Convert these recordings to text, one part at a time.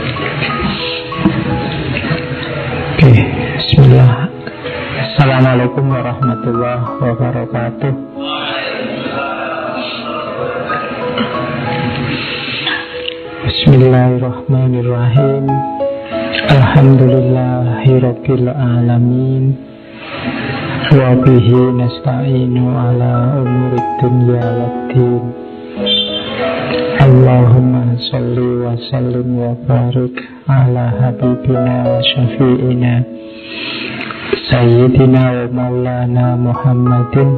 Oke, bismillah. Assalamualaikum warahmatullahi wabarakatuh. Bismillahirrahmanirrahim. Alhamdulillahirabbil alamin. Wa bihi nasta'inu ala umurid dunya waddin. Allahumma sholli wa sallim wa barik ala habibina wa syafi'ina Sayyidina wa maulana Muhammadin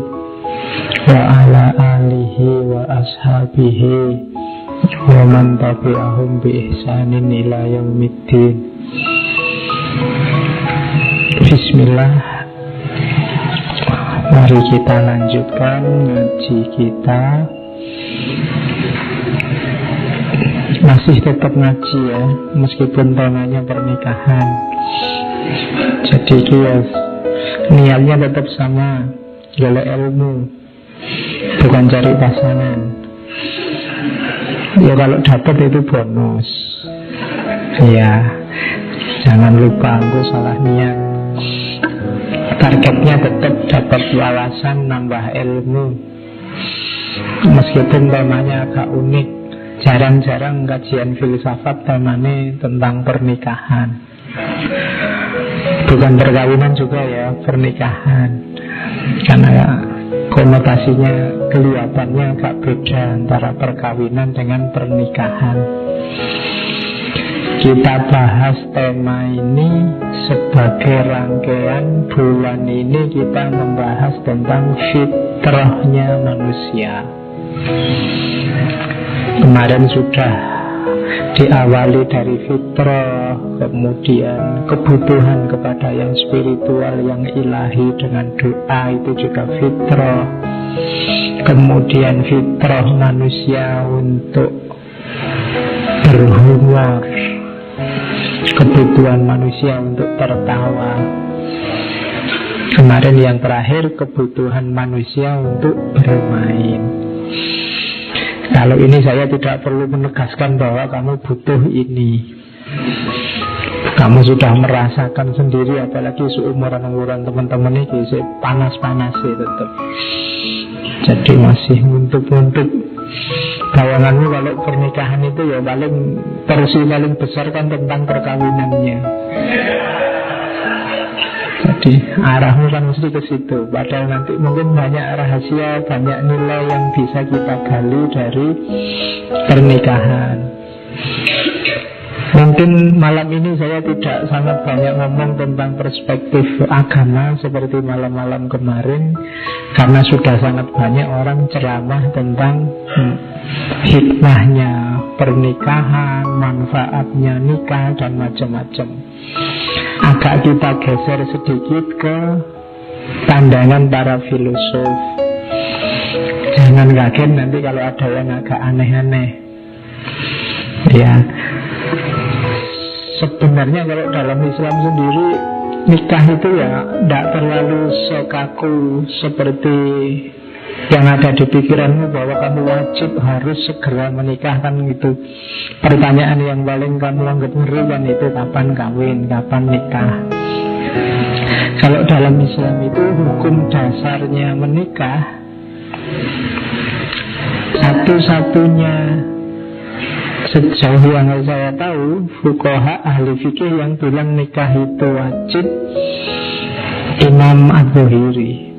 wa ala alihi wa ashabihi wa man tabi'ahum bi ihsanin ila yaumiddin. Bismillah. Mari kita lanjutkan ngaji kita. Masih tetap ngaji ya, meskipun temanya pernikahan. Jadi niatnya tetap sama, golek ilmu, bukan cari pasangan. Ya kalau dapat itu bonus. Ya, jangan lupa, aku salah niat. Targetnya tetap dapat wawasan, nambah ilmu. Meskipun temanya agak unik. Jarang-jarang kajian filsafat temanya tentang pernikahan. Bukan perkawinan juga ya, pernikahan. Karena konotasinya kelihatannya agak beda antara perkawinan dengan pernikahan. Kita bahas tema ini sebagai rangkaian bulan ini kita membahas tentang fitrahnya manusia. Kemarin sudah diawali dari fitrah, kemudian kebutuhan kepada yang spiritual, yang ilahi dengan doa itu juga fitrah. Kemudian fitrah manusia untuk berhumor, kebutuhan manusia untuk tertawa. Kemarin yang terakhir kebutuhan manusia untuk bermain. Kalau ini saya tidak perlu menegaskan bahwa kamu butuh ini. Kamu sudah merasakan sendiri, apalagi seumuran-umuran teman-teman ini panas-panas sih tetap. Jadi masih nguntuk-nguntuk. Bayanganmu kalau pernikahan itu ya porsi paling besar kan tentang perkawinannya. Jadi arahmu kan mesti ke situ. Padahal nanti mungkin banyak rahasia, banyak nilai yang bisa kita gali dari pernikahan. Mungkin malam ini saya tidak sangat banyak ngomong tentang perspektif agama seperti malam-malam kemarin, karena sudah sangat banyak orang ceramah tentang hikmahnya pernikahan, manfaatnya nikah, dan macam-macam. Agak kita geser sedikit ke pandangan para filosof. Jangan kaget nanti kalau ada yang agak aneh-aneh. Ya, sebenarnya kalau dalam Islam sendiri nikah itu ya tidak terlalu sekaku seperti yang ada di pikiranmu bahwa kamu wajib harus segera menikahkan gitu. Pertanyaan yang paling kamu anggap ngeri kan itu kapan kawin, kapan nikah. Kalau dalam Islam itu hukum dasarnya menikah, satu-satunya sejauh yang saya tahu fuqaha ahli fikih yang bilang nikah itu wajib Imam Az-Zuhri.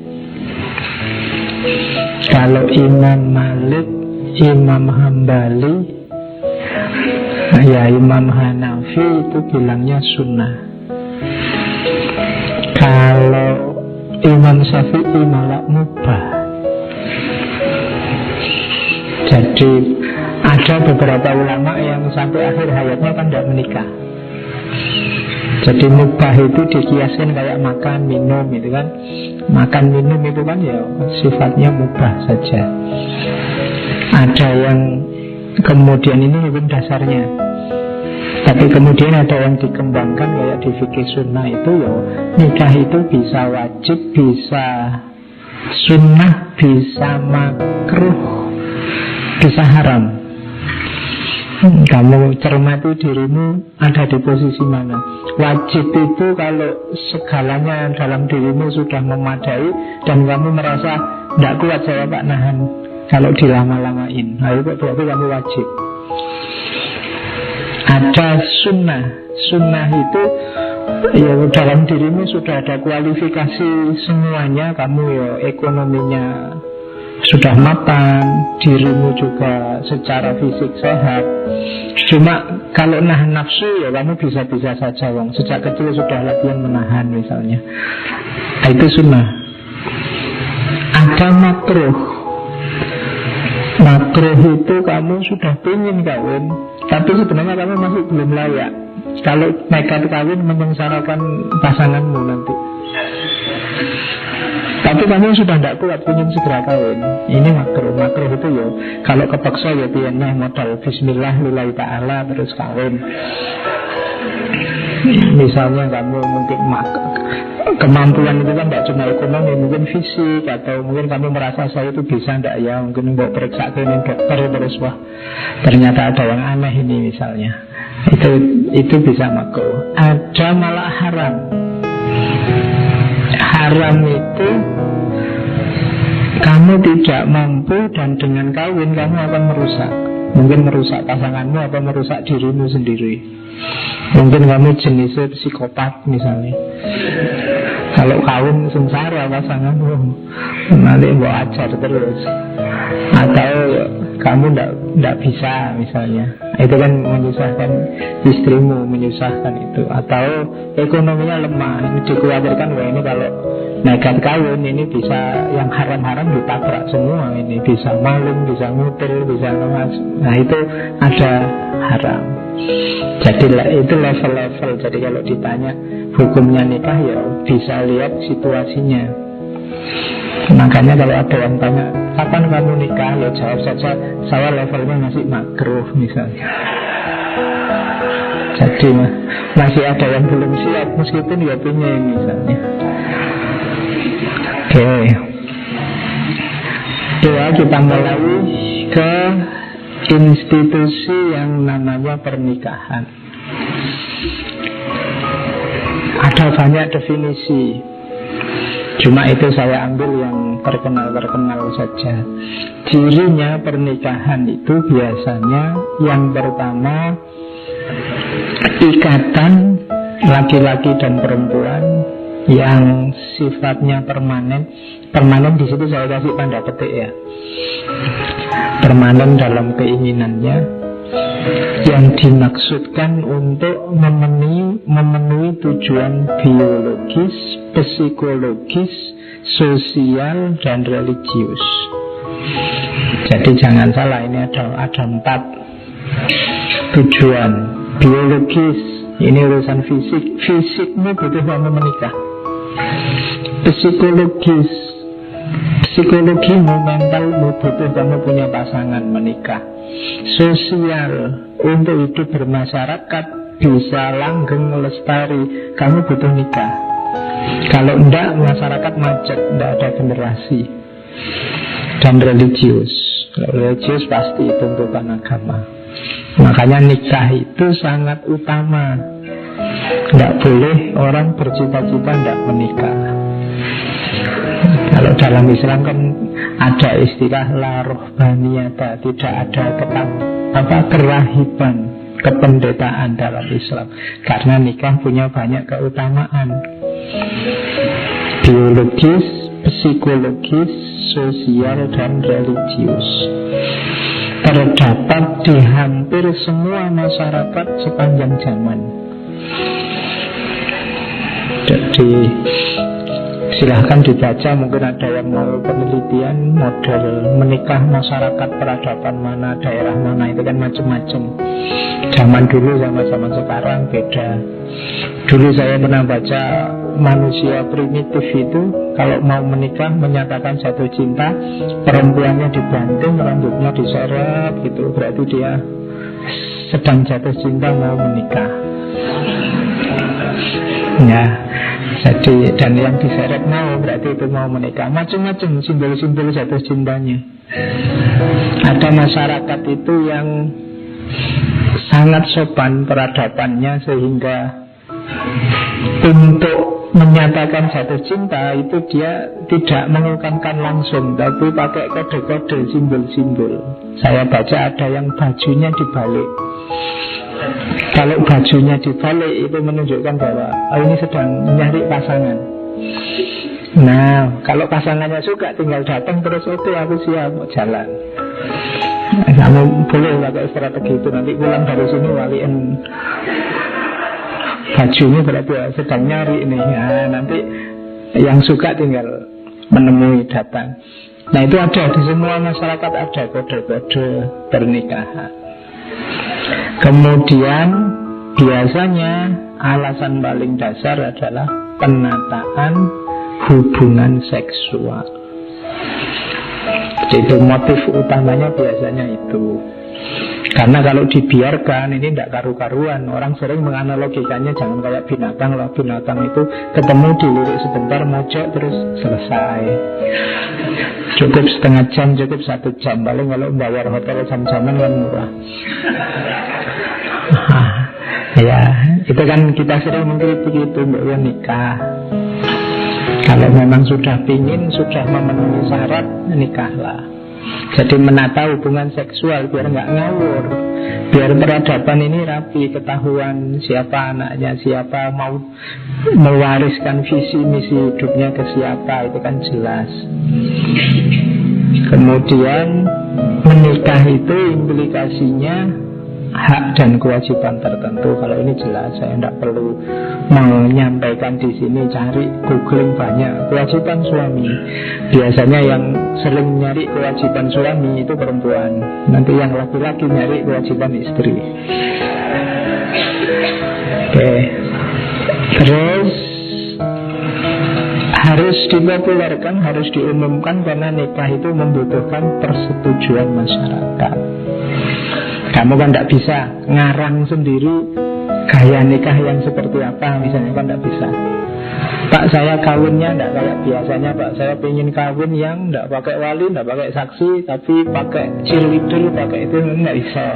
Kalau Imam Malik, Imam Hambali, ya Imam Hanafi itu bilangnya sunnah. Kalau Imam Syafi'i malah mubah. Jadi ada beberapa ulama yang sampai akhir hayatnya kan tidak menikah. Jadi mubah itu dikiaskan kayak makan, minum itu kan. Makan, minum itu kan ya sifatnya mubah saja. Ada yang kemudian ini hukum dasarnya, tapi kemudian ada yang dikembangkan kayak di fikih sunnah itu ya nikah itu bisa wajib, bisa sunnah, bisa makruh, bisa haram. Kamu cermati dirimu ada di posisi mana. Wajib itu kalau segalanya dalam dirimu sudah memadai dan kamu merasa tidak kuat, saya Pak nahan, kalau dilama-lamain, nah itu berarti kamu wajib. Ada sunnah. Sunnah itu ya dalam dirimu sudah ada kualifikasi semuanya. Kamu ya ekonominya sudah mapan, dirimu juga secara fisik sehat. Cuma kalau nahan nafsu ya kamu bisa-bisa saja, wong sejak kecil sudah latihan menahan misalnya. Itu sunnah. Ada makruh. Makruh itu kamu sudah pengen kawin, tapi sebenarnya kamu masih belum layak. Kalau nekat kawin menyengsarakan pasanganmu nanti. Tapi kamu sudah tidak kuat, ingin segera kawin. Ini makruh. Makruh itu ya kalau kepaksa ya piannya modal bismillah lillahi ta'ala terus kawin. Misalnya kamu mungkin kemampuan itu kan tidak cuma ekonomi, mungkin fisik, atau mungkin kamu merasa saya itu bisa tidak ya, mungkin mau periksa ke dokter terus wah ternyata ada yang aneh ini misalnya. Itu bisa makruh. Ada malah haram. Haram itu kamu tidak mampu dan dengan kawin kamu akan merusak. Mungkin merusak pasanganmu atau merusak dirimu sendiri. Mungkin kamu jenisnya psikopat misalnya. Kalau kawin sengsara pasanganmu, nanti mau ajar terus. Atau kamu tidak bisa misalnya, itu kan menyusahkan istrimu, menyusahkan itu. Atau ekonominya lemah, ini dikhawatirkan wah ini kalau nekat kawin ini bisa yang haram-haram ditabrak semua. Ini bisa maling, bisa ngutil, bisa ngemas. Nah itu ada haram. Jadi itu level-level. Jadi kalau ditanya hukumnya nikah ya bisa lihat situasinya. Makanya kalau ada yang tanya kapan kamu nikah, ya jawab saja saya levelnya masih makruh misalnya. Jadi masih ada yang belum siap meskipun ya punya misalnya. Oke. Doa kita mulai ke institusi yang namanya pernikahan. Ada banyak definisi, cuma itu saya ambil yang terkenal saja. Cirinya pernikahan itu biasanya yang pertama ikatan laki-laki dan perempuan yang sifatnya permanen. Permanen di situ saya kasih tanda petik ya. Permanen dalam keinginannya, yang dimaksudkan untuk memenuhi tujuan biologis, psikologis, sosial, dan religius. Jadi jangan salah, ini ada 4 tujuan. Biologis, ini urusan fisik. Fisikmu butuh kamu menikah. Psikologimu, mentalmu butuh kamu punya pasangan menikah. Sosial, untuk hidup bermasyarakat bisa langgeng lestari, kamu butuh nikah. Kalau enggak, masyarakat macet, enggak ada generasi. Dan religius, kalau religius pasti tuntutan agama. Makanya nikah itu sangat utama. Enggak boleh orang bercita-cita enggak menikah. Kalau dalam Islam kan ada istilah la rohbaniyata, tidak ada kerahiban, kependetaan dalam Islam. Karena nikah punya banyak keutamaan. Biologis, psikologis, sosial, dan religius. Terdapat di hampir semua masyarakat sepanjang zaman. Jadi silahkan dibaca, mungkin ada yang mau penelitian model menikah masyarakat peradaban mana, daerah mana, itu kan macam-macam. Zaman dulu sama zaman sekarang beda. Dulu saya pernah baca manusia primitif itu kalau mau menikah menyatakan jatuh cinta, perempuannya dibanting, rambutnya diseret gitu, berarti dia sedang jatuh cinta mau menikah. Ya. Jadi, dan yang diseret mau berarti itu mau menikah. Macam-macam simbol-simbol jatuh cintanya. Ada masyarakat itu yang sangat sopan peradabannya, sehingga untuk menyatakan jatuh cinta itu dia tidak mengungkapkan langsung, tapi pakai kode-kode, simbol-simbol. Saya baca ada yang bajunya dibalik. Kalau bajunya dibalik itu menunjukkan bahwa ini sedang nyari pasangan. Nah, kalau pasangannya suka tinggal datang terus, oke, aku siap mau jalan. Kamu boleh pakai strategi itu. Nanti pulang dari sini waliin bajunya, berarti sedang nyari ini. Nah, nanti yang suka tinggal menemui, datang. Nah, itu ada di semua masyarakat, ada kode-kode pernikahan. Kemudian biasanya alasan paling dasar adalah penataan hubungan seksual. Itu motif utamanya biasanya itu. Karena kalau dibiarkan ini tidak karu-karuan. Orang sering menganalogikannya jangan kayak binatang lah. Binatang itu ketemu dilirik sebentar, mojok terus selesai. Cukup setengah jam, cukup 1 jam. Paling kalau bayar hotel jam-jaman kan murah. Ya, itu kan kita sering mengkritik itu, bahwa nikah. Kalau memang sudah pingin, sudah memenuhi syarat, nikahlah. Jadi menata hubungan seksual biar nggak ngawur, biar peradaban ini rapi, ketahuan siapa anaknya, siapa mau mewariskan visi misi hidupnya ke siapa, itu kan jelas. Kemudian menikah itu implikasinya hak dan kewajiban tertentu. Kalau ini jelas, saya tidak perlu menyampaikan di sini. Cari googling banyak. Kewajiban suami, biasanya yang sering nyari kewajiban suami itu perempuan. Nanti yang laki-laki nyari kewajiban istri. Oke. Terus harus dipopulerkan, harus diumumkan, karena nikah itu membutuhkan persetujuan masyarakat. Kamu kan tidak bisa ngarang sendiri gaya nikah yang seperti apa, misalnya kan tidak bisa. Pak, saya kawinnya tidak kayak biasanya, Pak. Saya pengen kawin yang tidak pakai wali, tidak pakai saksi, tapi pakai cheerleader, pakai itu, tidak bisa.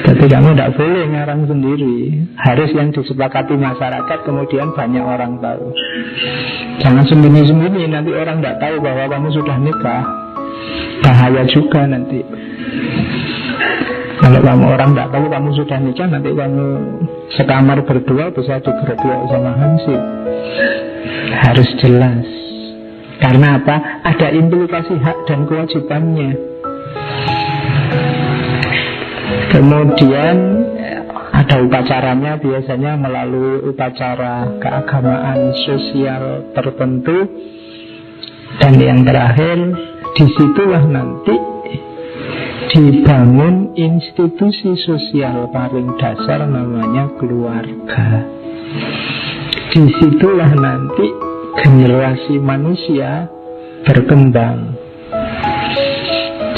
Jadi kamu tidak boleh ngarang sendiri. Harus yang disepakati masyarakat, kemudian banyak orang tahu. Jangan sembunyi-sembunyi, nanti orang tidak tahu bahwa kamu sudah nikah. Bahaya juga nanti. Kalau kamu orang tidak tahu kamu sudah nikah, nanti kamu sekamar berdua bisa digerebek sama hansip. Harus jelas. Karena apa? Ada implikasi hak dan kewajibannya. Kemudian ada upacaranya, biasanya melalui upacara keagamaan sosial tertentu. Dan yang terakhir, disitulah nanti dibangun institusi sosial paling dasar, namanya keluarga. Disitulah nanti generasi manusia berkembang.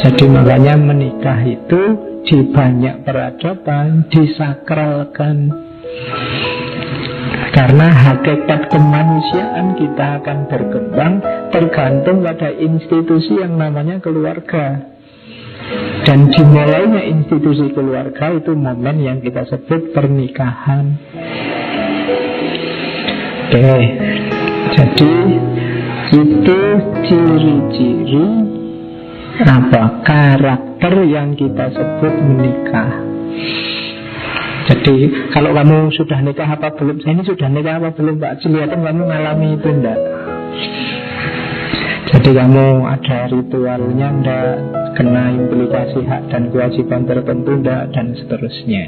Jadi makanya menikah itu di banyak peradaban disakralkan. Karena hakikat kemanusiaan kita akan berkembang tergantung pada institusi yang namanya keluarga. Dan dimulainya institusi keluarga itu momen yang kita sebut pernikahan. Oke, jadi itu ciri-ciri apa karakter yang kita sebut menikah. Jadi kalau kamu sudah nikah apa belum? Saya ini sudah nikah apa belum, Pak? Kelihatan kamu mengalami itu enggak? Jadi kamu ada ritualnya enggak? Kena implikasi hak dan kewajiban tertentu enggak? Dan seterusnya.